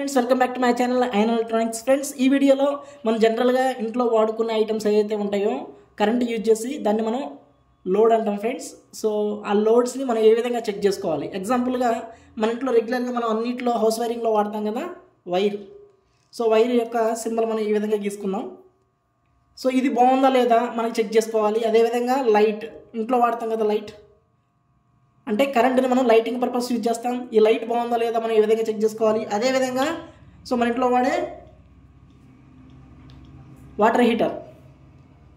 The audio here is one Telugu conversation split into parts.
Friends, welcome back to my channel IN electronics. Friends, ఈ వీడియోలో మనం జనరల్గా ఇంట్లో వాడుకునే ఐటమ్స్ ఏవైతే ఉంటాయో కరెంట్ యూజ్ చేసి దాన్ని మనం లోడ్ అంటాం ఫ్రెండ్స్. సో ఆ లోడ్స్ని మనం ఏ విధంగా చెక్ చేసుకోవాలి. ఎగ్జాంపుల్గా మన ఇంట్లో రెగ్యులర్గా మనం అన్నింటిలో హౌస్ వైరింగ్లో వాడతాం కదా వైర్. సో వైర్ యొక్క సింబల్ మనం ఈ విధంగా గీసుకుందాం. సో ఇది బాగుందా లేదా మనకి చెక్ చేసుకోవాలి. అదేవిధంగా లైట్, ఇంట్లో వాడతాం కదా లైట్, అంటే కరెంట్ని మనం లైటింగ్ పర్పస్ యూజ్ చేస్తాం. ఈ లైట్ బాగుందా లేదా మనం ఈ విధంగా చెక్ చేసుకోవాలి. అదేవిధంగా సో మన ఇంట్లో వాడే వాటర్ హీటర్,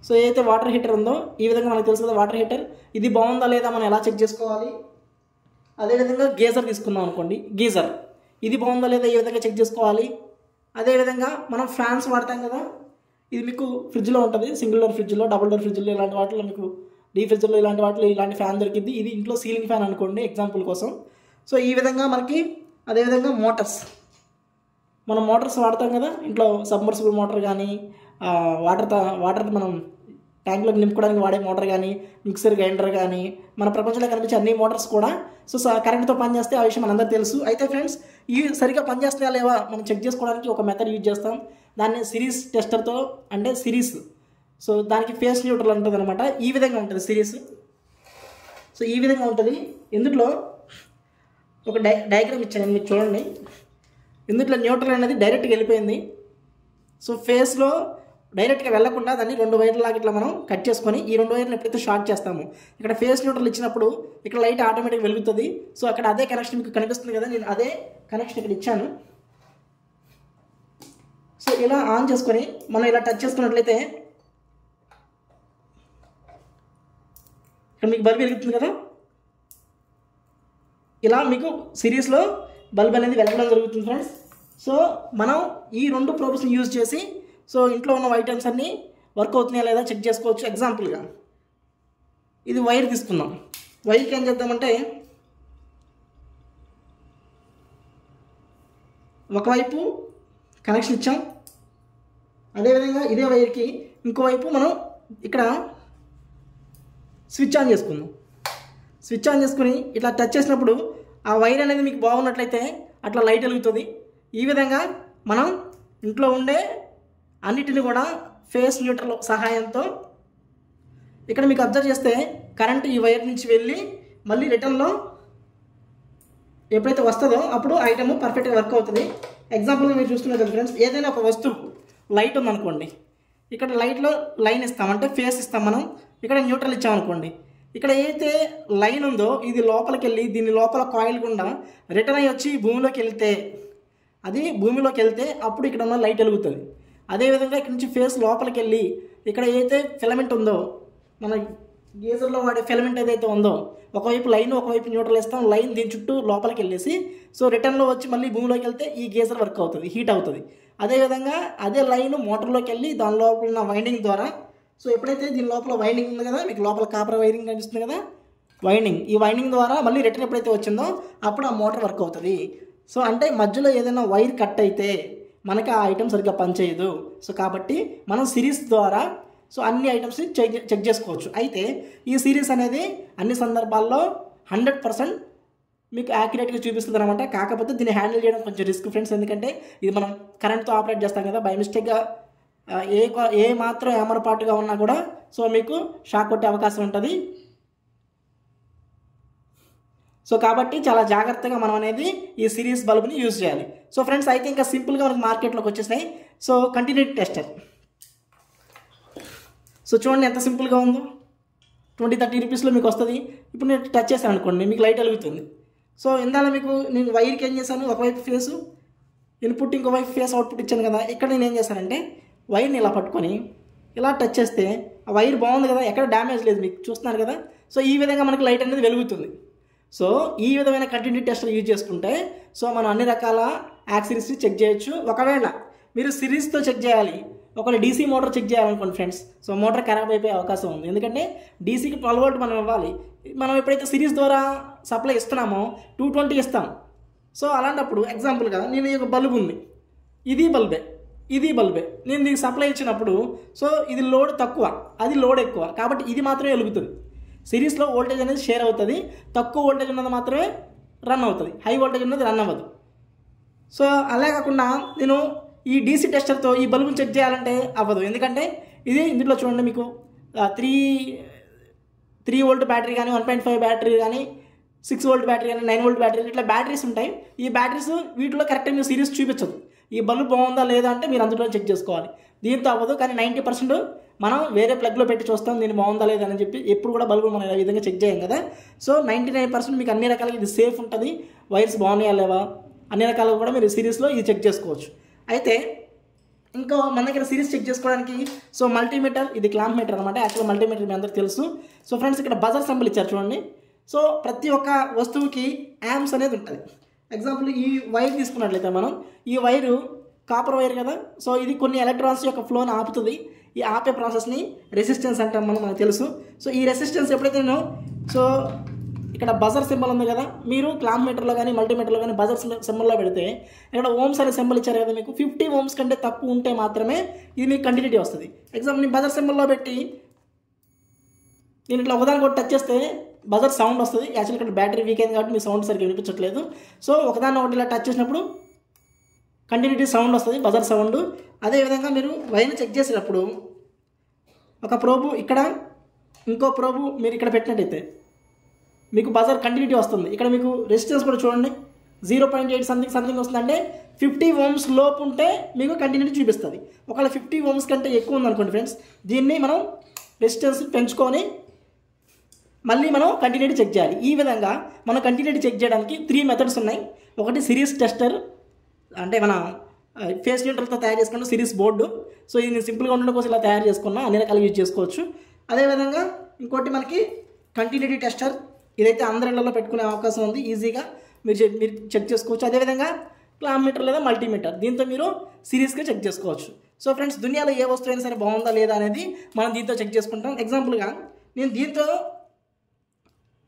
సో ఏదైతే వాటర్ హీటర్ ఉందో ఈ విధంగా మనకు తెలుసు కదా వాటర్ హీటర్, ఇది బాగుందా లేదా మనం ఎలా చెక్ చేసుకోవాలి. అదేవిధంగా గీజర్ తీసుకున్నాం అనుకోండి, గీజర్ ఇది బాగుందా లేదా ఈ విధంగా చెక్ చేసుకోవాలి. అదేవిధంగా మనం ఫ్యాన్స్ వాడతాం కదా, ఇది మీకు ఫ్రిడ్జ్లో ఉంటుంది, సింగిల్ డోర్ ఫ్రిడ్జ్లో, డబుల్ డోర్ ఫ్రిడ్జ్లో, ఇలాంటి వాటిలో మీకు డీ ఫ్రిడ్జ్లో ఇలాంటి వాటిలో ఇలాంటి ఫ్యాన్ దొరికింది. ఇది ఇంట్లో సీలింగ్ ఫ్యాన్ అనుకోండి ఎగ్జాంపుల్ కోసం. సో ఈ విధంగా మనకి అదేవిధంగా మోటార్స్, మనం మోటార్స్ వాడతాం కదా ఇంట్లో, సబ్మర్సిబుల్ మోటార్ కానీ వాటర్ మనం ట్యాంక్లోకి నింపుకోవడానికి వాడే మోటార్ కానీ, మిక్సర్ గ్రైండర్ కానీ, మన ప్రపంచంలో కనిపించే అన్ని మోటార్స్ కూడా సో కరెంట్తో పనిచేస్తే ఆ విషయం మనందరూ తెలుసు. అయితే ఫ్రెండ్స్, ఇవి సరిగ్గా పనిచేస్తున్నాయా లేవా మనం చెక్ చేసుకోవడానికి ఒక మెథడ్ యూజ్ చేస్తాం. దాన్ని సిరీస్ టెస్టర్తో, అంటే సిరీస్, సో దానికి ఫేస్ న్యూట్రల్ ఉంటుంది అనమాట. ఈ విధంగా ఉంటుంది సిరీస్. సో ఈ విధంగా ఉంటుంది. ఇందులో ఒక డయాగ్రామ్ ఇచ్చాను మీరు చూడండి. ఇందులో న్యూట్రల్ అనేది డైరెక్ట్గా వెళ్ళిపోయింది. సో ఫేస్లో డైరెక్ట్గా వెళ్లకుండా దాన్ని 2 వైర్ల లాగా ఇట్లా మనం కట్ చేసుకొని ఈ 2 వైర్లు ఎప్పుడైతే షార్ట్ చేస్తామో ఇక్కడ ఫేస్ న్యూట్రల్ ఇచ్చినప్పుడు ఇక్కడ లైట్ ఆటోమేటిక్గా వెలుగుతుంది. సో అక్కడ అదే కనెక్షన్ మీకు కనిపిస్తుంది కదా, నేను అదే కనెక్షన్ ఇక్కడ ఇచ్చాను. సో ఇలా ఆన్ చేసుకొని మనం ఇలా టచ్ చేసుకున్నట్లయితే ఇక్కడ మీకు బల్బ్ వెలుగుతుంది కదా, ఇలా మీకు సిరీస్లో బల్బ్ అనేది వెలగడం జరుగుతుంది ఫ్రెండ్స్. సో మనం ఈ 2 ప్రోబ్స్ని యూజ్ చేసి సో ఇంట్లో ఉన్న ఐటమ్స్ అన్నీ వర్క్ అవుతున్నాయా లేదా చెక్ చేసుకోవచ్చు. ఎగ్జాంపుల్గా ఇది వైర్ తీసుకుందాం. వైర్కి ఏం చేద్దామంటే ఒకవైపు కనెక్షన్ ఇచ్చాం, అదేవిధంగా ఇదే వైర్కి ఇంకోవైపు మనం ఇక్కడ స్విచ్ ఆన్ చేసుకుందాం. స్విచ్ ఆన్ చేసుకుని ఇట్లా టచ్ చేసినప్పుడు ఆ వైర్ అనేది మీకు బాగున్నట్లయితే అట్లా లైట్ వెలుగుతుంది. ఈ విధంగా మనం ఇంట్లో ఉండే అన్నిటిని కూడా ఫేస్ న్యూట్రల్ సహాయంతో ఇక్కడ మీకు అబ్జర్వ్ చేస్తే కరెంట్ ఈ వైర్ నుంచి వెళ్ళి మళ్ళీ రిటర్న్లో ఎప్పుడైతే వస్తుందో అప్పుడు ఐటమ్ పర్ఫెక్ట్గా వర్క్ అవుతుంది. ఎగ్జాంపుల్గా మీరు చూస్తున్నారు కదా ఫ్రెండ్స్, ఏదైనా ఒక వస్తువు లైట్ ఉందనుకోండి, ఇక్కడ లైట్లో లైన్ ఇస్తాం, అంటే ఫేస్ ఇస్తాం మనం. ఇక్కడ న్యూట్రల్ ఇచ్చామనుకోండి, ఇక్కడ ఏదైతే లైన్ ఉందో ఇది లోపలికి వెళ్ళి దీని లోపల కాయిల్ గుండా రిటర్న్ అయ్యి వచ్చి భూమిలోకి వెళ్తే, అది భూమిలోకి వెళ్తే అప్పుడు ఇక్కడ ఉన్న లైట్ వెలుగుతుంది. అదేవిధంగా ఇక్కడ నుంచి ఫేస్ లోపలికి వెళ్ళి ఇక్కడ ఏదైతే ఫిలమెంట్ ఉందో, మన గీజర్లో వాడే ఫిలమెంట్ ఏదైతే ఉందో, ఒకవైపు లైన్ ఒకవైపు న్యూట్రల్ ఇస్తాం, లైన్ దీని చుట్టూ లోపలికి వెళ్ళేసి సో రిటర్న్లో వచ్చి మళ్ళీ భూమిలోకి వెళ్తే ఈ గీజర్ వర్క్ అవుతుంది, హీట్ అవుతుంది. అదేవిధంగా అదే లైన్ మోటార్లోకి వెళ్ళి దాని లోపల ఉన్న వైండింగ్ ద్వారా, సో ఎప్పుడైతే దీని లోపల వైండింగ్ ఉంది కదా, మీకు లోపల కాపర్ వైరింగ్ కనిపిస్తుంది కదా వైండింగ్, ఈ వైండింగ్ ద్వారా మళ్ళీ రిటర్న్ ఎప్పుడైతే వచ్చిందో అప్పుడు ఆ మోటార్ వర్క్ అవుతుంది. సో అంటే మధ్యలో ఏదైనా వైర్ కట్ అయితే మనకి ఆ ఐటమ్ సరిగ్గా పనిచేయదు. సో కాబట్టి మనం సిరీస్ ద్వారా సో అన్ని ఐటమ్స్ని చెక్ చేసుకోవచ్చు. అయితే ఈ సిరీస్ అనేది అన్ని సందర్భాల్లో 100% మీకు యాక్యురేట్గా చూపిస్తుంది అనమాట. కాకపోతే దీన్ని హ్యాండిల్ చేయడం కొంచెం రిస్క్ ఫ్రెండ్స్, ఎందుకంటే ఇది మనం కరెంట్తో ఆపరేట్ చేస్తాం కదా, బై మిస్టేక్గా ఏ మాత్రం ఏమరపాటుగా ఉన్నా కూడా సో మీకు షాక్ కొట్టే అవకాశం ఉంటుంది. సో కాబట్టి చాలా జాగ్రత్తగా మనం అనేది ఈ సిరీస్ బల్బ్ని యూజ్ చేయాలి. సో ఫ్రెండ్స్, అయితే ఇంకా సింపుల్గా మనకి మార్కెట్లోకి వచ్చేసినాయి. సో కంటిన్యూటీ టెస్టర్, సో చూడండి ఎంత సింపుల్గా ఉందో, 20-30 రూపీస్లో మీకు వస్తుంది. ఇప్పుడు నేను టచ్ చేశాను అనుకోండి, మీకు లైట్ వెలుగుతుంది. సో ఇందాక మీకు నేను వైర్కి ఏం చేశాను, ఒకవైపు ఫేసు ఇన్పుట్ ఇంకోవైపు ఫేస్ అవుట్పుట్ ఇచ్చాను కదా, ఇక్కడ నేను ఏం చేశానంటే వైర్ని ఇలా పట్టుకొని ఇలా టచ్ చేస్తే ఆ వైర్ బాగుంది కదా, ఎక్కడ డ్యామేజ్ లేదు, మీకు చూస్తున్నారు కదా. సో ఈ విధంగా మనకి లైట్ అనేది వెలుగుతుంది. సో ఈ విధమైన కంటిన్యూటీ టెస్టర్ యూజ్ చేసుకుంటే సో మనం అన్ని రకాల యాక్సిరీస్ని చెక్ చేయొచ్చు. ఒకవేళ మీరు సిరీస్తో చెక్ చేయాలి, ఒకవేళ డీసీ మోటార్ చెక్ చేయాలనుకోండి ఫ్రెండ్స్, సో మోటార్ ఖరాబ్ అయిపోయే అవకాశం ఉంది. ఎందుకంటే డీసీకి 12 వోల్ట్ మనం ఇవ్వాలి, మనం ఎప్పుడైతే సిరీస్ ద్వారా సప్లై ఇస్తున్నామో 220 ఇస్తాం. సో అలాంటప్పుడు ఎగ్జాంపుల్గా నేను ఒక బల్బ్ ఉంది, ఇది బల్బే, నేను దీనికి సప్లై ఇచ్చినప్పుడు సో ఇది లోడ్ తక్కువ, అది లోడ్ ఎక్కువ, కాబట్టి ఇది మాత్రమే వెలుగుతుంది. సిరీస్లో వోల్టేజ్ అనేది షేర్ అవుతుంది, తక్కువ వోల్టేజ్ ఉన్నది మాత్రమే రన్ అవుతుంది, హై వోల్టేజ్ ఉన్నది రన్ అవ్వదు. సో అలా కాకుండా నేను ఈ డీసీ టెస్టర్తో ఈ బల్బుని చెక్ చేయాలంటే అవ్వదు. ఎందుకంటే ఇది ఇందులో చూడండి మీకు 3 వోల్ట్ బ్యాటరీ కానీ 1.5 బ్యాటరీ కానీ 6 వోల్ట్ బ్యాటరీ కానీ 9 వోల్ట్ బ్యాటరీ ఇట్లా బ్యాటరీస్ ఉంటాయి. ఈ బ్యాటరీస్ వీటిలో కరెక్ట్గా మీరు సిరీస్ చూపించదు. ఈ బల్బు బాగుందా లేదా అంటే మీరు అందులో చెక్ చేసుకోవాలి. దీంతో అవ్వదు. కానీ 90% మనం వేరే ప్లగ్లో పెట్టి చూస్తాం దీన్ని బాగుందా లేదా అని చెప్పి. ఎప్పుడు కూడా బల్బు మనం ఈ విధంగా చెక్ చేయం కదా. సో 99% మీకు అన్ని రకాలుగా ఇది సేఫ్ ఉంటుంది. వైర్స్ బాగున్నాయా లేవా అన్ని రకాలుగా కూడా మీరు సిరీస్లో ఇది చెక్ చేసుకోవచ్చు. అయితే ఇంకా మన దగ్గర సిరీస్ చెక్ చేసుకోవడానికి సో మల్టీమీటర్, ఇది క్లాంప్ మీటర్ అనమాట. యాక్చువల్గా మల్టీమీటర్ మీ అందరికీ తెలుసు. సో ఫ్రెండ్స్ ఇక్కడ బజర్ సింబల్ ఇచ్చారు చూడండి. సో ప్రతి ఒక్క వస్తువుకి యాంప్స్ అనేది ఉంటుంది. ఎగ్జాంపుల్ ఈ వైర్ తీసుకున్నట్లయితే మనం ఈ వైరు కాపర్ వైర్ కదా. సో ఇది కొన్ని ఎలక్ట్రాన్స్ యొక్క ఫ్లోని ఆపుతుంది. ఈ ఆపే ప్రాసెస్ని రెసిస్టెన్స్ అంటాం మనకు తెలుసు. సో ఈ రెసిస్టెన్స్ ఎప్పుడైతే నేను సో ఇక్కడ బజర్ సింబల్ ఉంది కదా, మీరు క్లాంప్ మీటర్లో కానీ మల్టీమీటర్లో కానీ బజర్ సింబల్లో పెడితే ఇక్కడ ఓమ్స్ అనే సింబల్ ఇచ్చారు కదా మీకు. 50 ఓమ్స్ కంటే తక్కువ ఉంటే మాత్రమే ఇది మీకు కంటిన్యూటీ వస్తుంది. ఎగ్జాంపుల్ నేను బజర్ సింబల్లో పెట్టి నేను ఇట్లా ఒకదానికి ఒకటి టచ్ చేస్తే బజర్ సౌండ్ వస్తుంది. యాక్చువల్లీ ఇక్కడ బ్యాటరీ వీక్ అయింది కాబట్టి మీ సౌండ్ సరిగ్గా వినిపించట్లేదు. సో ఒకదాన్ని ఒకటి ఇలా టచ్ చేసినప్పుడు కంటిన్యూటీ సౌండ్ వస్తుంది, బజర్ సౌండ్. అదేవిధంగా మీరు వైర్ని చెక్ చేసేటప్పుడు ఒక ప్రోబు ఇక్కడ ఇంకో ప్రోబు మీరు ఇక్కడ పెట్టినట్టయితే మీకు బజర్ కంటిన్యూటీ వస్తుంది. ఇక్కడ మీకు రెసిస్టెన్స్ కూడా చూడండి 0.8 సంథింగ్ వస్తుంది. అంటే 50 ఓమ్స్ లోపు ఉంటే మీకు కంటిన్యూటీ చూపిస్తుంది. ఒకవేళ 50 ఓమ్స్ కంటే ఎక్కువ ఉందనుకోండి ఫ్రెండ్స్, దీన్ని మనం రెసిస్టెన్స్ పెంచుకొని మళ్ళీ మనం కంటిన్యూటీ చెక్ చేయాలి. ఈ విధంగా మనం కంటిన్యూటీ చెక్ చేయడానికి 3 మెథడ్స్ ఉన్నాయి. ఒకటి సిరీస్ టెస్టర్, అంటే మన ఫేస్ న్యూట్రల్తో తయారు చేసుకున్న సిరీస్ బోర్డు. సో ఇది సింపుల్గా ఉండడం కోసం ఇలా తయారు చేసుకున్నా అన్ని రకాలు యూజ్ చేసుకోవచ్చు. అదేవిధంగా ఇంకోటి మనకి కంటిన్యూటీ టెస్టర్, ఇదైతే అందరి ఇళ్లలో పెట్టుకునే అవకాశం ఉంది. ఈజీగా మీరు చెక్ చేసుకోవచ్చు. అదేవిధంగా క్లాంప్ మీటర్ లేదా మల్టీమీటర్, దీంతో మీరు సిరీస్గా చెక్ చేసుకోవచ్చు. సో ఫ్రెండ్స్ దునియాలో ఏ వస్తువు అయినా సరే బాగుందా లేదా అనేది మనం దీంతో చెక్ చేసుకుంటాం. ఎగ్జాంపుల్గా నేను దీంతో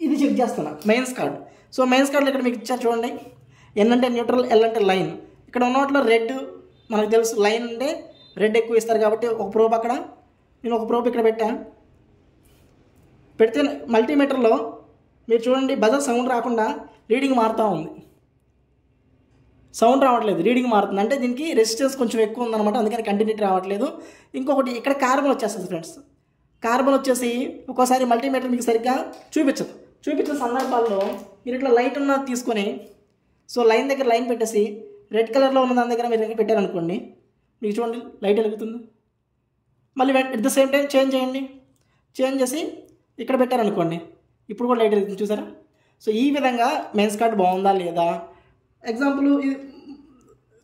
ఇది చెక్ చేస్తున్నా మెయిన్స్ కార్డ్. సో మెయిన్స్ కార్డులో ఇక్కడ మీకు ఇచ్చారు చూడండి. ఎన్ అంటే న్యూట్రల్, ఎల్ అంటే లైన్. ఇక్కడ ఉన్న వాటిలో రెడ్ మనకు తెలుసు, లైన్ అంటే రెడ్ ఎక్కువ ఇస్తారు కాబట్టి ఒక ప్రోబ్ అక్కడ, నేను ఒక ప్రోబ్ ఇక్కడ పెడితే మల్టీమీటర్లో మీరు చూడండి బజర్ సౌండ్ రాకుండా రీడింగ్ మారుతూ ఉంది. సౌండ్ రావట్లేదు, రీడింగ్ మారుతుంది. అంటే దీనికి రెసిస్టెన్స్ కొంచెం ఎక్కువ ఉందన్నమాట, అందుకని కంటిన్యూటీ రావట్లేదు. ఇంకొకటి ఇక్కడ కార్బన్ వచ్చేస్తుంది ఫ్రెండ్స్. కార్బన్ వచ్చేసి ఒక్కోసారి మల్టీమీటర్ మీకు సరిగ్గా చూపించిన సందర్భాల్లో మీరు ఇట్లా లైట్ ఉన్నది తీసుకొని సో లైన్ దగ్గర లైన్ పెట్టేసి రెడ్ కలర్లో ఉన్న దాని దగ్గర మీరు పెట్టారనుకోండి, మీకు చూడండి లైట్ వెలుగుతుంది. మళ్ళీ at the same time change చేసి ఇక్కడ పెట్టారనుకోండి, ఇప్పుడు కూడా లైట్ వెలుగుతుంది. చూసారా? సో ఈ విధంగా మెయిన్స్ కార్డ్ బాగుందా లేదా. ఎగ్జాంపుల్ ఇది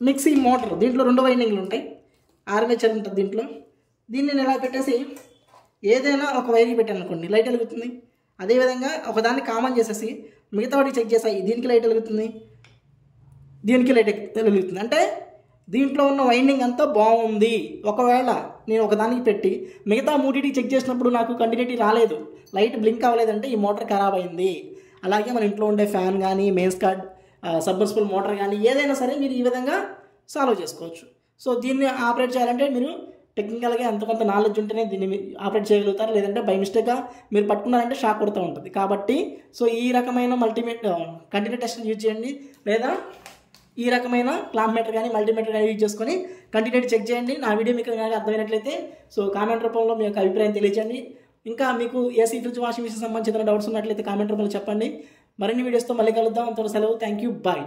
మిక్సీ మోటార్, దీంట్లో 2 వైండింగ్లు ఉంటాయి, ఆర్మేచర్ ఉంటుంది దీంట్లో. దీన్ని నేను ఇలా పెట్టేసి ఏదైనా ఒక వైర్కి పెట్టాను అనుకోండి, లైట్ వెలుగుతుంది. అదేవిధంగా ఒకదాన్ని కామన్ చేసేసి మిగతా వాటికి చెక్ చేసాయి, దీనికి లైట్ వెలుగుతుంది, దీనికి లైట్ వెలుగుతుంది. అంటే దీంట్లో ఉన్న వైండింగ్ అంతా బాగుంది. ఒకవేళ నేను ఒకదానికి పెట్టి మిగతా 3 చెక్ చేసినప్పుడు నాకు కంటిన్యూటీ రాలేదు, లైట్ బ్లింక్ అవ్వలేదంటే ఈ మోటార్ ఖరాబ్ అయింది. అలాగే మన ఇంట్లో ఉండే ఫ్యాన్ కానీ, మెయిన్స్ కార్డ్, సబ్మర్సిబుల్ మోటార్ కానీ ఏదైనా సరే మీరు ఈ విధంగా సాల్వ్ చేసుకోవచ్చు. సో దీన్ని ఆపరేట్ చేయాలంటే మీరు టెక్నికల్గా ఎంత కొంత నాలెడ్జ్ ఉంటేనే దీన్ని ఆపరేట్ చేయగలుగుతారు. లేదంటే బై మిస్టేక్గా మీరు పట్టుకున్నారంటే షాక్ కొడుతూ ఉంటుంది. కాబట్టి సో ఈ రకమైన కంటిన్యూ టెస్ట్ యూజ్ చేయండి, లేదా ఈ రకమైన క్లాంప్ మీటర్ కానీ మల్టీమీటర్ కానీ యూజ్ చేసుకొని కంటిన్యూటీ చెక్ చేయండి. నా వీడియో మీకు అర్థమైనట్లయితే సో కామెంట్ రూపంలో మీ యొక్క అభిప్రాయం తెలియజేయండి. ఇంకా మీకు ఏసీ, ఫ్రిడ్జ్, వాషింగ్ మిషన్ సంబంధించిన డౌట్స్ ఉన్నట్లయితే కామెంట్ రూపంలో చెప్పండి. మరిన్ని వీడియోస్తో మళ్ళీ కలుద్దాం. అంతవరకు సెలవు. Thank you. బాయ్.